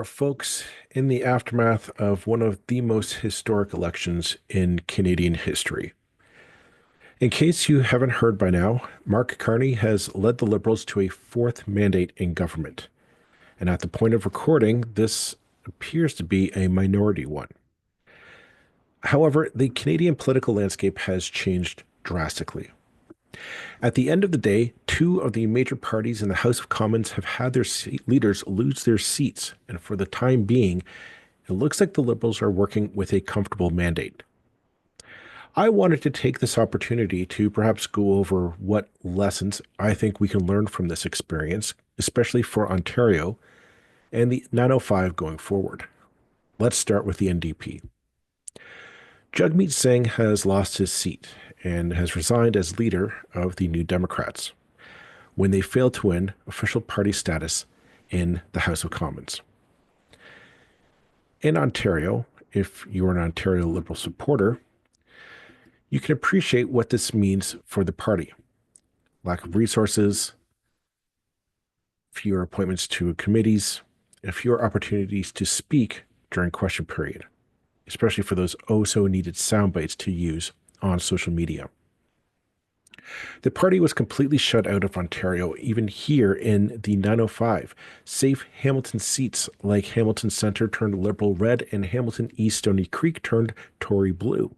folks, in the aftermath of one of the most historic elections in Canadian history. In case you haven't heard by now, Mark Carney has led the Liberals to a fourth mandate in government. And at the point of recording, this appears to be a minority one. However, the Canadian political landscape has changed drastically. At the end of the day, two of the major parties in the House of Commons have had their leaders lose their seats, and for the time being, it looks like the Liberals are working with a comfortable mandate. I wanted to take this opportunity to perhaps go over what lessons I think we can learn from this experience, especially for Ontario and the 905 going forward. Let's start with the NDP. Jagmeet Singh has lost his seat and has resigned as leader of the New Democrats when they failed to win official party status in the House of Commons. In Ontario, if you're an Ontario Liberal supporter, you can appreciate what this means for the party. Lack of resources, fewer appointments to committees, and fewer opportunities to speak during question period, especially for those oh-so-needed sound bites to use on social media. The party was completely shut out of Ontario, even here in the 905. Safe Hamilton seats like Hamilton Centre turned Liberal red and Hamilton East Stony Creek turned Tory blue.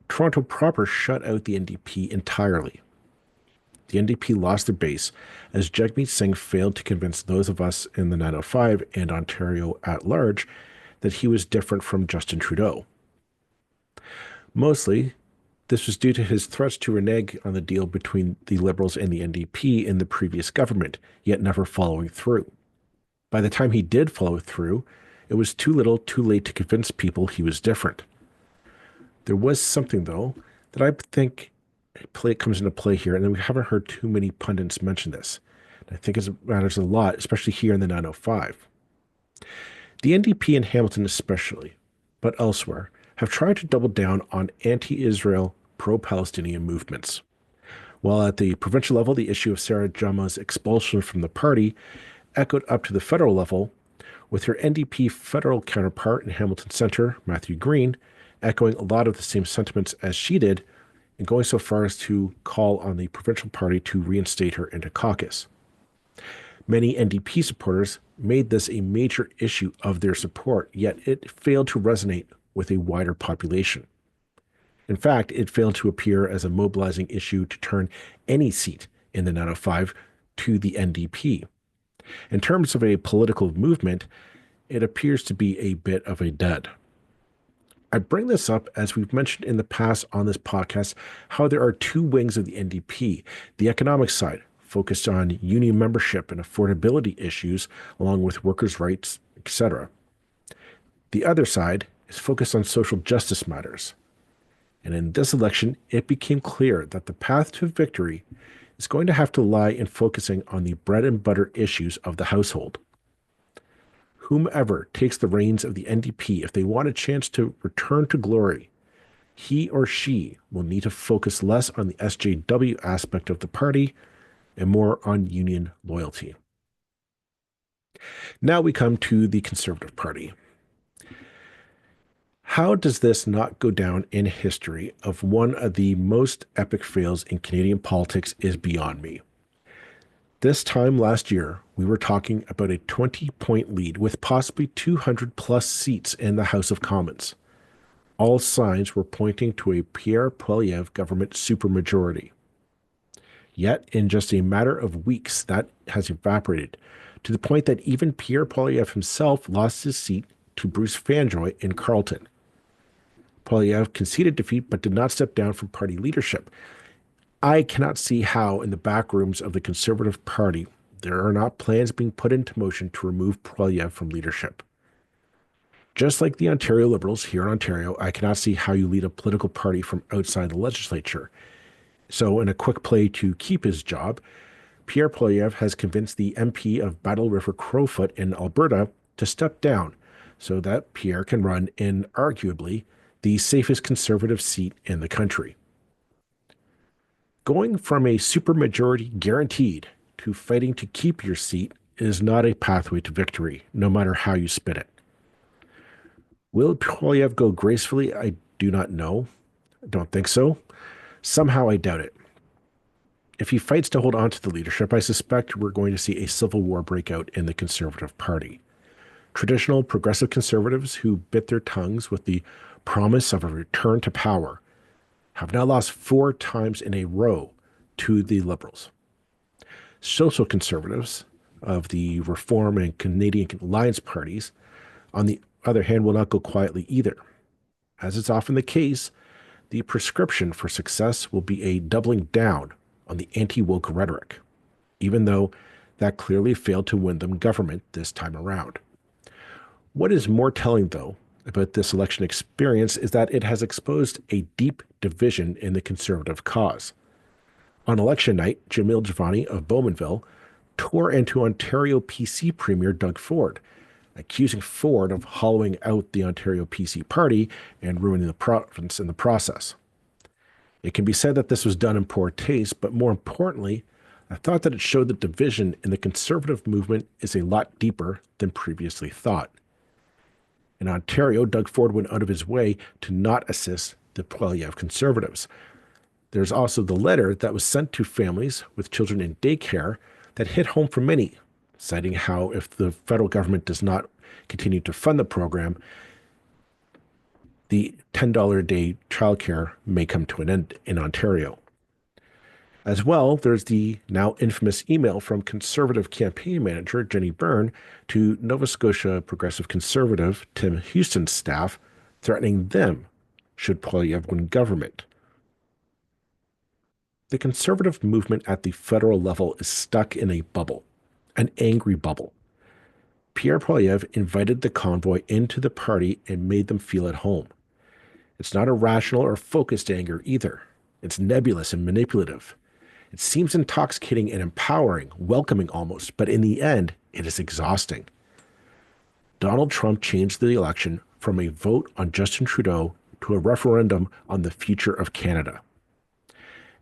Toronto proper shut out the NDP entirely. The NDP lost their base as Jagmeet Singh failed to convince those of us in the 905 and Ontario at large that he was different from Justin Trudeau. Mostly, this was due to his threats to renege on the deal between the Liberals and the NDP in the previous government, yet never following through. By the time he did follow through, it was too little, too late to convince people he was different. There was something, though, that I think comes into play here, and we haven't heard too many pundits mention this. I think it matters a lot, especially here in the 905. The NDP in Hamilton especially, but elsewhere, have tried to double down on anti-Israel, pro-Palestinian movements. While at the provincial level, the issue of Sarah Jama's expulsion from the party echoed up to the federal level, with her NDP federal counterpart in Hamilton Centre, Matthew Green, echoing a lot of the same sentiments as she did, and going so far as to call on the provincial party to reinstate her into caucus. Many NDP supporters made this a major issue of their support, yet it failed to resonate with a wider population. In fact, it failed to appear as a mobilizing issue to turn any seat in the 905 to the NDP. In terms of a political movement, it appears to be a bit of a dud. I bring this up as we've mentioned in the past on this podcast how there are two wings of the NDP. The economic side, focused on union membership and affordability issues, along with workers' rights, etc. The other side is focused on social justice matters. And in this election, it became clear that the path to victory is going to have to lie in focusing on the bread and butter issues of the household. Whomever takes the reins of the NDP, if they want a chance to return to glory, he or she will need to focus less on the SJW aspect of the party and more on union loyalty. Now we come to the Conservative Party. How does this not go down in history of one of the most epic fails in Canadian politics is beyond me. This time last year, we were talking about a 20-point lead with possibly 200 plus seats in the House of Commons. All signs were pointing to a Pierre Poilievre government supermajority. Yet, in just a matter of weeks, that has evaporated, to the point that even Pierre Poilievre himself lost his seat to Bruce Fanjoy in Carleton. Poilievre conceded defeat but did not step down from party leadership. I cannot see how, in the back rooms of the Conservative Party, there are not plans being put into motion to remove Poilievre from leadership. Just like the Ontario Liberals here in Ontario, I cannot see how you lead a political party from outside the legislature. So, in a quick play to keep his job, Pierre Poilievre has convinced the MP of Battle River Crowfoot in Alberta to step down so that Pierre can run in, arguably, the safest Conservative seat in the country. Going from a supermajority guaranteed to fighting to keep your seat is not a pathway to victory, no matter how you spin it. Will Poilievre go gracefully? I do not know. I don't think so. Somehow I doubt it. If he fights to hold on to the leadership, I suspect we're going to see a civil war break out in the Conservative Party. Traditional progressive conservatives who bit their tongues with the promise of a return to power have now lost 4 times in a row to the Liberals. Social conservatives of the Reform and Canadian Alliance parties, on the other hand, will not go quietly either. As is often the case, the prescription for success will be a doubling down on the anti-woke rhetoric, even though that clearly failed to win them government this time around. What is more telling, though, about this election experience is that it has exposed a deep division in the Conservative cause. On election night, Jamil Javani of Bowmanville tore into Ontario PC Premier Doug Ford, accusing Ford of hollowing out the Ontario PC party and ruining the province in the process. It can be said that this was done in poor taste, but more importantly, I thought that it showed that division in the Conservative movement is a lot deeper than previously thought. In Ontario, Doug Ford went out of his way to not assist the Poilievre Conservatives. There's also the letter that was sent to families with children in daycare that hit home for many, citing how if the federal government does not continue to fund the program, the $10 a day childcare may come to an end in Ontario. As well, there's the now infamous email from Conservative campaign manager Jenny Byrne to Nova Scotia Progressive Conservative Tim Houston's staff, threatening them should Poilievre win government. The Conservative movement at the federal level is stuck in a bubble, an angry bubble. Pierre Poilievre invited the convoy into the party and made them feel at home. It's not a rational or focused anger either. It's nebulous and manipulative. It seems intoxicating and empowering, welcoming almost, but in the end, it is exhausting. Donald Trump changed the election from a vote on Justin Trudeau to a referendum on the future of Canada.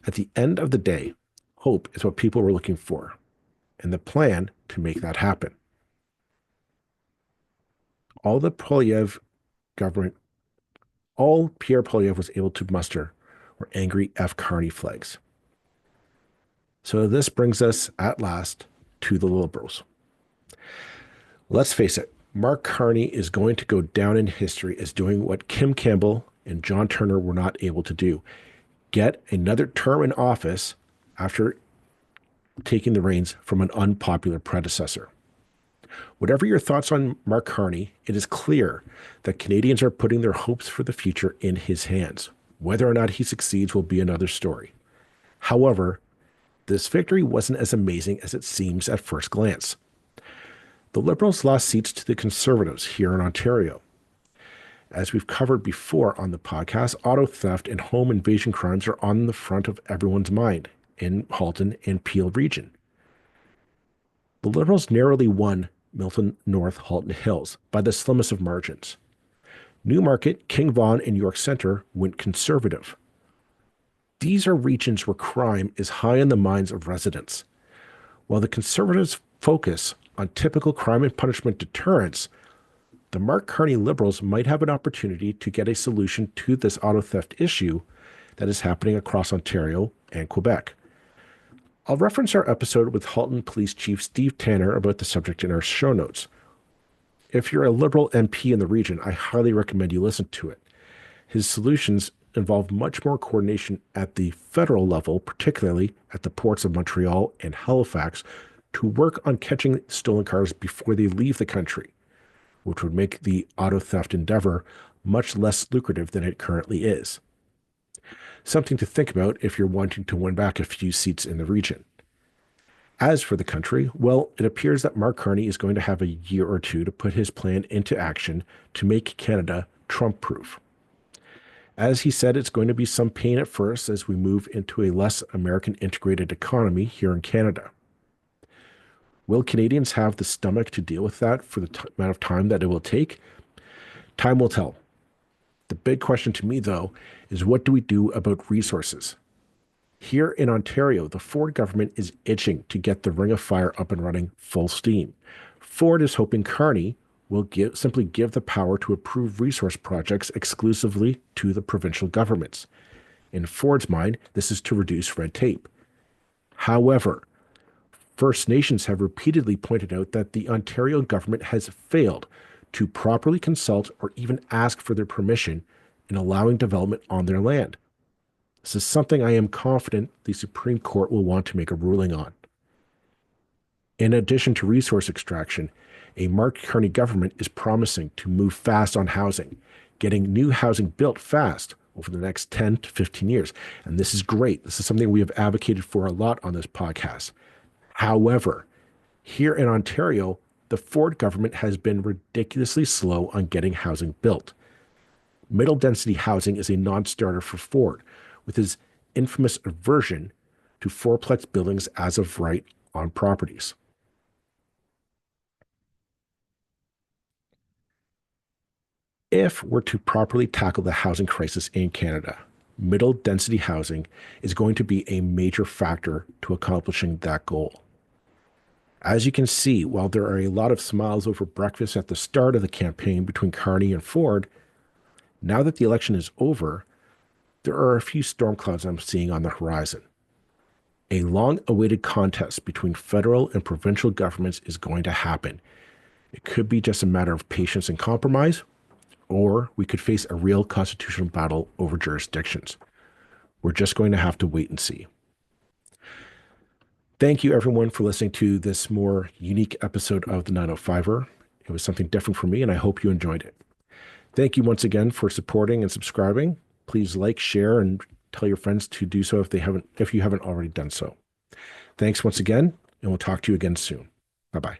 At the end of the day, hope is what people were looking for, and the plan to make that happen. All Pierre Poilievre was able to muster were angry F. Carney flags. So this brings us at last to the Liberals. Let's face it, Mark Carney is going to go down in history as doing what Kim Campbell and John Turner were not able to do. Get another term in office after taking the reins from an unpopular predecessor. Whatever your thoughts on Mark Carney, it is clear that Canadians are putting their hopes for the future in his hands. Whether or not he succeeds will be another story. However, this victory wasn't as amazing as it seems at first glance. The Liberals lost seats to the Conservatives here in Ontario. As we've covered before on the podcast, auto theft and home invasion crimes are on the front of everyone's mind in Halton and Peel region. The Liberals narrowly won Milton North Halton Hills by the slimmest of margins. Newmarket, King Vaughan, and York Centre went Conservative. These are regions where crime is high in the minds of residents. While the Conservatives focus on typical crime and punishment deterrence, the Mark Carney Liberals might have an opportunity to get a solution to this auto theft issue that is happening across Ontario and Quebec. I'll reference our episode with Halton Police Chief Steve Tanner about the subject in our show notes. If you're a Liberal MP in the region, I highly recommend you listen to it. His solutions involve much more coordination at the federal level, particularly at the ports of Montreal and Halifax, to work on catching stolen cars before they leave the country, which would make the auto theft endeavor much less lucrative than it currently is. Something to think about if you're wanting to win back a few seats in the region. As for the country, well, it appears that Mark Carney is going to have a year or two to put his plan into action to make Canada Trump-proof. As he said, it's going to be some pain at first as we move into a less American integrated economy here in Canada. Will Canadians have the stomach to deal with that for the amount of time that it will take? Time will tell. The big question to me, though, is what do we do about resources? Here in Ontario, the Ford government is itching to get the Ring of Fire up and running full steam. Ford is hoping Carney will simply give the power to approve resource projects exclusively to the provincial governments. In Ford's mind, this is to reduce red tape. However, First Nations have repeatedly pointed out that the Ontario government has failed to properly consult or even ask for their permission in allowing development on their land. This is something I am confident the Supreme Court will want to make a ruling on. In addition to resource extraction, a Mark Carney government is promising to move fast on housing, getting new housing built fast over the next 10 to 15 years. And this is great. This is something we have advocated for a lot on this podcast. However, here in Ontario, the Ford government has been ridiculously slow on getting housing built. Middle density housing is a non-starter for Ford, with his infamous aversion to fourplex buildings as of right on properties. If we're to properly tackle the housing crisis in Canada, middle density housing is going to be a major factor to accomplishing that goal. As you can see, while there are a lot of smiles over breakfast at the start of the campaign between Carney and Ford, now that the election is over, there are a few storm clouds I'm seeing on the horizon. A long-awaited contest between federal and provincial governments is going to happen. It could be just a matter of patience and compromise, or we could face a real constitutional battle over jurisdictions. We're just going to have to wait and see. Thank you, everyone, for listening to this more unique episode of the 905er. It was something different for me, and I hope you enjoyed it. Thank you once again for supporting and subscribing. Please like, share, and tell your friends to do so if you haven't already done so. Thanks once again, and we'll talk to you again soon. Bye-bye.